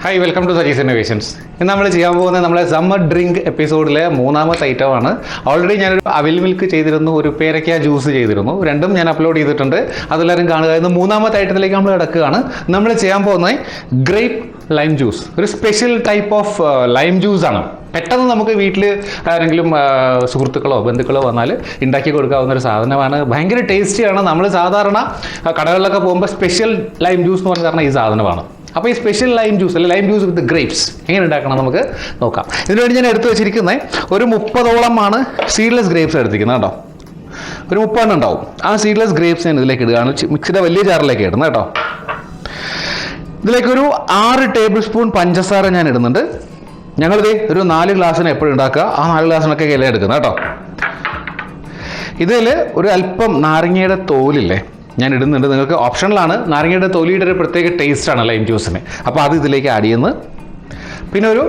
Hi welcome to Saji's innovations. ഇന്ന് നമ്മൾ ചെയ്യാൻ പോകുന്നത് നമ്മളെ സമ്മർ ഡ്രിങ്ക് എപ്പിസോഡിലെ മൂന്നാമത്തെ ഐറ്റമാണ്. ഓൾറെഡി ഞാനൊരു അവിൽ മിൽക്ക് ചെയ്തിരുന്നു, ഒരു പേരയ്ക്ക ജ്യൂസ് ചെയ്തിരുന്നു. രണ്ടും ഞാൻ അപ്ലോഡ് ചെയ്തിട്ടുണ്ട്, അതെല്ലാവരും കാണുക. ഇന്ന് മൂന്നാമത്തെ ഐറ്റത്തിലേക്ക് നമ്മൾ കിടക്കുകയാണ്. നമ്മൾ ചെയ്യാൻ പോകുന്നത് ഗ്രേപ്പ് ലൈം ജ്യൂസ്, ഒരു സ്പെഷ്യൽ ടൈപ്പ് ഓഫ് ലൈം ജ്യൂസാണ്. പെട്ടെന്ന് നമുക്ക് വീട്ടിൽ ആരെങ്കിലും സുഹൃത്തുക്കളോ ബന്ധുക്കളോ വന്നാൽ ഉണ്ടാക്കി കൊടുക്കാവുന്ന ഒരു സാധനമാണ്. ഭയങ്കര ടേസ്റ്റിയാണ്. നമ്മൾ സാധാരണ കടകളിലൊക്കെ പോകുമ്പോൾ സ്പെഷ്യൽ ലൈം ജ്യൂസ് എന്ന് പറഞ്ഞ ഈ സാധനമാണ്. അപ്പോൾ ഈ സ്പെഷ്യൽ ലൈം ജ്യൂസ് അല്ലെ ലൈം ജ്യൂസ് വിത്ത് ഗ്രേപ്സ് എങ്ങനെ ഉണ്ടാക്കണം നമുക്ക് നോക്കാം. ഇതിനുവേണ്ടി ഞാൻ എടുത്തു വെച്ചിരിക്കുന്നത് ഒരു 30ഓളമാണ് സീഡ്ലെസ് ഗ്രേപ്സ് എടുത്തിരിക്കുന്നത് കേട്ടോ. ഒരു 30 ഉണ്ടാവും. ആ സീഡ്ലെസ് ഗ്രേപ്സ് ഞാൻ ഇതിലേക്ക് ഇടുകയാണ്. മിക്സിയുടെ വലിയ ജാറിലേക്ക് ഇടുന്നത് കേട്ടോ. ഇതിലേക്കൊരു 6 ടേബിൾ സ്പൂൺ പഞ്ചസാര ഞാൻ ഇടുന്നുണ്ട്. ഞങ്ങളിത് ഒരു 4 ഗ്ലാസ്സിന് എപ്പോഴും ഉണ്ടാക്കുക, ആ 4 ഗ്ലാസ്സിനൊക്കെ ഇല എടുക്കുന്നത് കേട്ടോ. ഇതിൽ ഒരു അല്പം നാരങ്ങയുടെ തോലില്ലേ ഞാൻ ഇടുന്നുണ്ട്. നിങ്ങൾക്ക് ഓപ്ഷണലാണ്. നാരങ്ങയുടെ തൊലിയുടെ ഒരു പ്രത്യേക ടേസ്റ്റാണ് ലൈം ജ്യൂസിന്. അപ്പോൾ അത് ഇതിലേക്ക് ആഡ് ചെയ്യുന്നത്. പിന്നെ ഒരു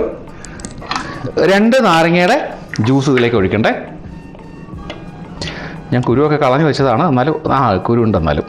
2 നാരങ്ങയുടെ ജ്യൂസ് ഇതിലേക്ക് ഒഴിക്കണ്ടേ. ഞാൻ കുരുവൊക്കെ കളഞ്ഞു വെച്ചതാണ്, എന്നാലും കുരുണ്ട് എന്നാലും.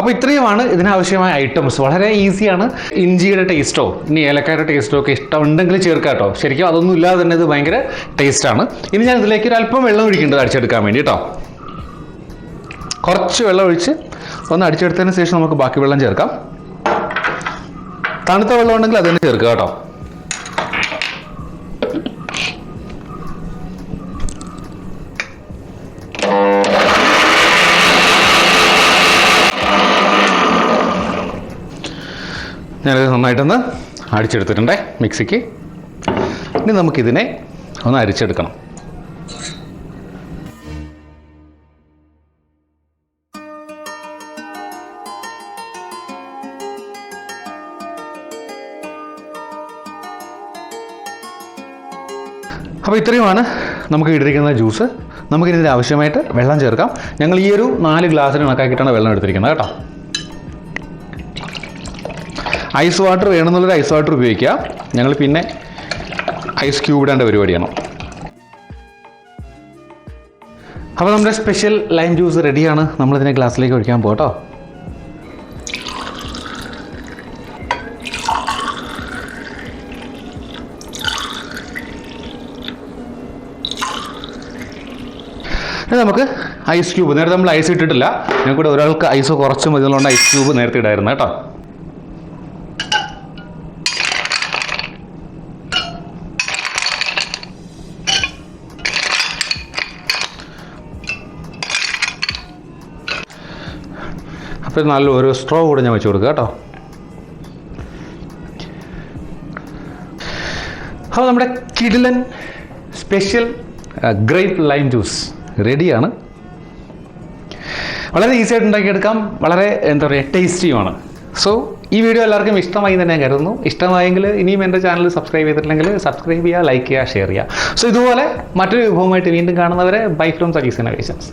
അപ്പോൾ ഇത്രയുമാണ് ഇതിനാവശ്യമായ ഐറ്റംസ്. വളരെ ഈസിയാണ്. ഇഞ്ചിയുടെ ടേസ്റ്റോ ഇനി ഏലക്കായുടെ ടേസ്റ്റോ ഒക്കെ ഇഷ്ടമുണ്ടെങ്കിൽ ചേർക്കാം കേട്ടോ. ശരിക്കും അതൊന്നും ഇല്ലാതെ തന്നെ ഇത് ഭയങ്കര ടേസ്റ്റാണ്. ഇനി ഞാൻ ഇതിലേക്ക് ഒരു അല്പം വെള്ളം ഒഴിക്കേണ്ടത് അടിച്ചെടുക്കാൻ വേണ്ടി കേട്ടോ. കുറച്ച് വെള്ളം ഒഴിച്ച് ഒന്ന് അടിച്ചെടുത്തതിന് ശേഷം നമുക്ക് ബാക്കി വെള്ളം ചേർക്കാം. തണുത്ത വെള്ളം ഉണ്ടെങ്കിൽ അത് തന്നെ ചേർക്കുക കേട്ടോ. ഞാനിത് നന്നായിട്ടൊന്ന് അടിച്ചെടുത്തിട്ടുണ്ടേ മിക്സിക്ക്. ഇനി നമുക്കിതിനെ ഒന്ന് അരിച്ചെടുക്കണം. അപ്പോൾ ഇത്രയുമാണ് നമുക്ക് ഇട്ടിരിക്കുന്ന ജ്യൂസ്. നമുക്കിതിന് ആവശ്യമായിട്ട് വെള്ളം ചേർക്കാം. ഞങ്ങൾ ഈ ഒരു 4 ഗ്ലാസ്സിന് കണക്കാക്കിയിട്ടാണ് വെള്ളം എടുത്തിരിക്കുന്നത് കേട്ടോ. ഐസ് വാട്ടർ വേണമെന്നുള്ളൊരു ഐസ് വാട്ടർ ഉപയോഗിക്കുക. ഞങ്ങൾ പിന്നെ ഐസ് ക്യൂബ് ഇടേണ്ട പരിപാടിയാണ്. അപ്പോൾ നമ്മുടെ സ്പെഷ്യൽ ലൈം ജ്യൂസ് റെഡിയാണ്. നമ്മളിതിനെ ഗ്ലാസ്സിലേക്ക് ഒഴിക്കാൻ പോകട്ടോ. നമുക്ക് ഐസ് ക്യൂബ്, നേരത്തെ നമ്മൾ ഐസ് ഇട്ടിട്ടില്ല, ഞങ്ങൾക്ക് ഒരാൾക്ക് ഐസ് കുറച്ച് മതിയുള്ളതുകൊണ്ട് ഐസ് ക്യൂബ് നേരത്തെ ഇടായിരുന്നു കേട്ടോ. അപ്പോൾ നല്ല ഒരു സ്ട്രോ കൂടെ ഞാൻ വെച്ച് കൊടുക്കുക കേട്ടോ. അപ്പോൾ നമ്മുടെ കിടിലൻ സ്പെഷ്യൽ ഗ്രേപ്പ് ലൈം ജ്യൂസ് റെഡിയാണ്. വളരെ ഈസി ആയിട്ട് ഉണ്ടാക്കിയെടുക്കാം. വളരെ എന്താ പറയുക ടേസ്റ്റിയുമാണ്. സോ ഈ വീഡിയോ എല്ലാവർക്കും ഇഷ്ടമായി തന്നെ ഞാൻ കരുതുന്നു. ഇഷ്ടമായെങ്കിൽ ഇനിയും എൻ്റെ ചാനൽ സബ്സ്ക്രൈബ് ചെയ്തിട്ടില്ലെങ്കിൽ സബ്സ്ക്രൈബ് ചെയ്യുക, ലൈക്ക് ചെയ്യുക, ഷെയർ ചെയ്യുക. സോ ഇതുപോലെ മറ്റൊരു വിഭവമായിട്ട് വീണ്ടും കാണുന്നവരെ ബൈ ഫ്രം സജീസ് ഇന്നോവേഷൻസ്.